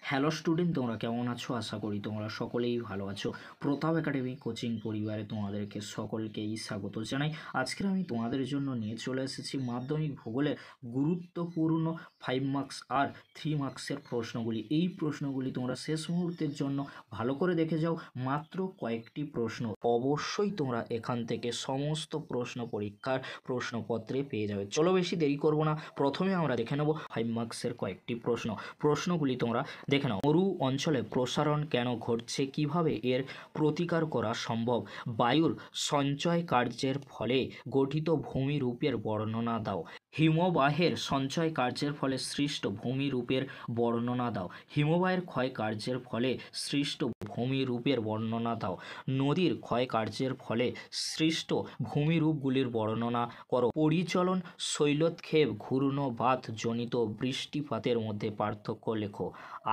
Hello student, তোমরা কেমন আছো? আশা করি তোমরা সকলেই ভালো আছো। প্রতাপ একাডেমি কোচিং পরিবারে তোমাদেরকে সকলকেই স্বাগত জানাই। আজকে আমি তোমাদের জন্য নিয়ে চলে এসেছি মাধ্যমিক ভূগোলের গুরুত্বপূর্ণ 5 মার্কস আর 3 মার্কসের প্রশ্নগুলি। এই প্রশ্নগুলি তোমরা শেষ মুহূর্তের জন্য ভালো করে দেখে যাও। মাত্র কয়েকটি প্রশ্ন, অবশ্যই তোমরা এখান থেকে সমস্ত প্রশ্ন পরীক্ষার প্রশ্নপত্রে পেয়ে যাবে। চলো বেশি দেরি করব না, প্রথমে আমরা দেখে নেব 5 মার্কসের কয়েকটি প্রশ্নগুলি তোমরা দেখে নাও। মরু অঞ্চলে প্রসারণ কেন ঘটছে, কিভাবে এর প্রতিকার করা সম্ভব? বায়ুর সঞ্চয় কার্যের ফলে গঠিত ভূমিরূপের বর্ণনা দাও। হিমবাহের সঞ্চয় কার্যের ফলে সৃষ্ট ভূমিরূপের বর্ণনা দাও। হিমবাহের ক্ষয় কার্যের ফলে সৃষ্ট ভূমিরূপের বর্ণনা দাও। নদীর ক্ষয় কার্যের ফলে সৃষ্ট ভূমিরূপগুলির বর্ণনা করো। পরিচলন শৈলক্ষেপ ঘূর্ণবাত জনিত বৃষ্টিপাতের মধ্যে পার্থক্য লেখো।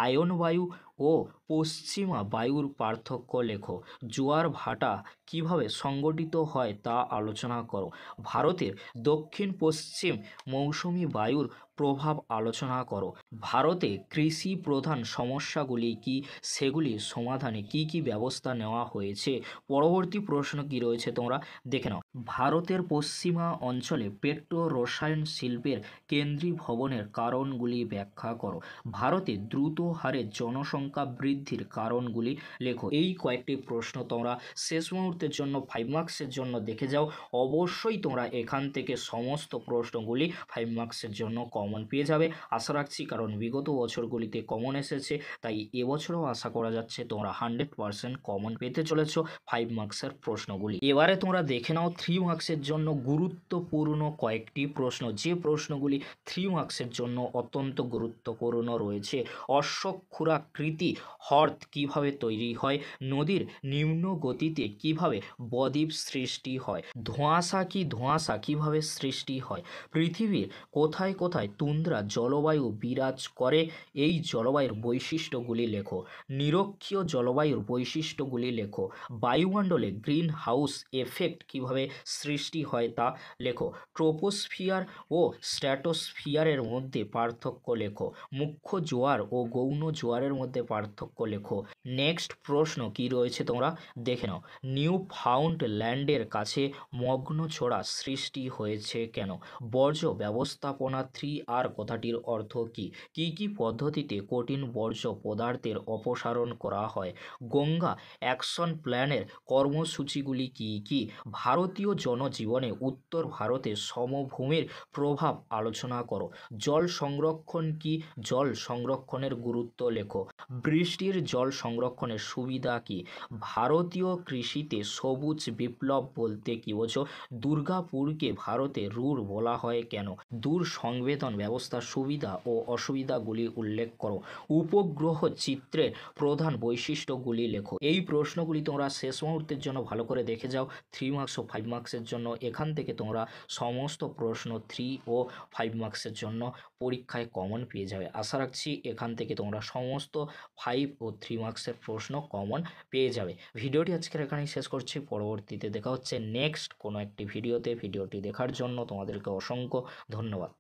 আয়ন বায়ু ও পশ্চিমা বায়ুর পার্থক্য লেখো। জোয়ার ভাটা কিভাবে সংগঠিত হয় তা আলোচনা করো। ভারতের দক্ষিণ পশ্চিম মৌসুমি বায়ুর প্রভাব আলোচনা করো। ভারতে কৃষি প্রধান সমস্যাগুলি কি, সেগুলির সমাধানে কি কি ব্যবস্থা নেওয়া হয়েছে? পরবর্তী প্রশ্ন কি রয়েছে তোমরা দেখে নাও। ভারতের পশ্চিমা অঞ্চলে পেট্রো রসায়ন শিল্পের কেন্দ্রীভবনের কারণগুলি ব্যাখ্যা করো। ভারতে দ্রুত হারে জনসংখ্যা বৃদ্ধির কারণগুলি লেখো। এই কয়েকটি প্রশ্ন তোমরা শেষ মুহূর্তের জন্য 5 মার্কসের জন্য দেখে যাও। অবশ্যই তোমরা এখান থেকে সমস্ত প্রশ্নগুলি 5 মার্কসের জন্য কমন পেয়ে যাবে আশা রাখছি, কারণ বিগত বছরগুলিতে কমন এসেছে, তাই এবছরও আশা করা যাচ্ছে তোমরা 100% কমন পেতে চলেছ 5 মার্কসের প্রশ্নগুলি। এবারে তোমরা দেখে নাও 3 মার্কসের জন্য গুরুত্বপূর্ণ কয়েকটি প্রশ্ন, যে প্রশ্নগুলি 3 মার্কসের জন্য অত্যন্ত গুরুত্বপূর্ণ রয়েছে। অশ্বক্ষুরাকৃতি হ্রদ কিভাবে তৈরি হয়? নদীর নিম্ন গতিতে কিভাবে বদ্বীপ সৃষ্টি হয়? ধোঁয়াশা কিভাবে সৃষ্টি হয়? পৃথিবীর কোথায় কোথায় তুন্দ্রা জলবায়ু বিরাজ করে? এই জলবায়ুর বৈশিষ্ট্যগুলি লেখো। নিরক্ষীয় জলবায়ুর বৈশিষ্ট্যগুলি লেখো। বায়ুমণ্ডলে গ্রিন হাউস এফেক্ট কিভাবে সৃষ্টি হয় তা লেখো। ট্রোপোস্ফিয়ার ও স্ট্র্যাটোস্ফিয়ারের মধ্যে পার্থক্য লেখো। মুখ্য জোয়ার ও গৌণ জোয়ারের মধ্যে পার্থক্য লেখো। নেক্সট প্রশ্ন কি রয়েছে তোমরা দেখে নাও। নিউ ফাউন্ড ল্যান্ডের কাছে মগ্নছড়া সৃষ্টি হয়েছে কেন? বর্জ্য ব্যবস্থাপনা 3R কথাটির অর্থ কী? কী কী পদ্ধতিতে কঠিন বর্জ্য পদার্থের অপসারণ করা হয়? গঙ্গা অ্যাকশন প্ল্যানের কর্মসূচিগুলি কী কী? ভারতীয় জনজীবনে উত্তর ভারতে সমভূমির প্রভাব আলোচনা করো। জল সংরক্ষণ কি? জল সংরক্ষণের গুরুত্ব লেখো। বৃষ্টির জল সংরক্ষণের সুবিধা কি? ভারতীয় কৃষিতে সবুজ বিপ্লব বলতে কী বোঝো? দুর্গাপুরকে ভারতে রুর বলা হয় কেন? দূর সংবেদন ব্যবস্থার সুবিধা ও অসুবিধাগুলি উল্লেখ করো। উপগ্রহ চিত্রের প্রধান বৈশিষ্ট্যগুলি লেখো। এই প্রশ্নগুলি তোমরা শেষ মুহূর্তের জন্য ভালো করে দেখে যাও। 3 মার্কস ও 5 মার্কসের জন্য এখান থেকে তোমরা সমস্ত প্রশ্ন 3 ও 5 মার্কসের জন্য পরীক্ষায় কমন পেয়ে যাবে। আশা রাখছি এখান থেকে তোমরা সমস্ত 5 ও 3 মার্কসের প্রশ্ন কমন পেয়ে যাবে। ভিডিওটি আজকের এখানেই শেষ করছি, পরবর্তীতে দেখা হচ্ছে নেক্সট কোনো একটি ভিডিওতে। ভিডিওটি দেখার জন্য তোমাদেরকে অসংখ্য ধন্যবাদ।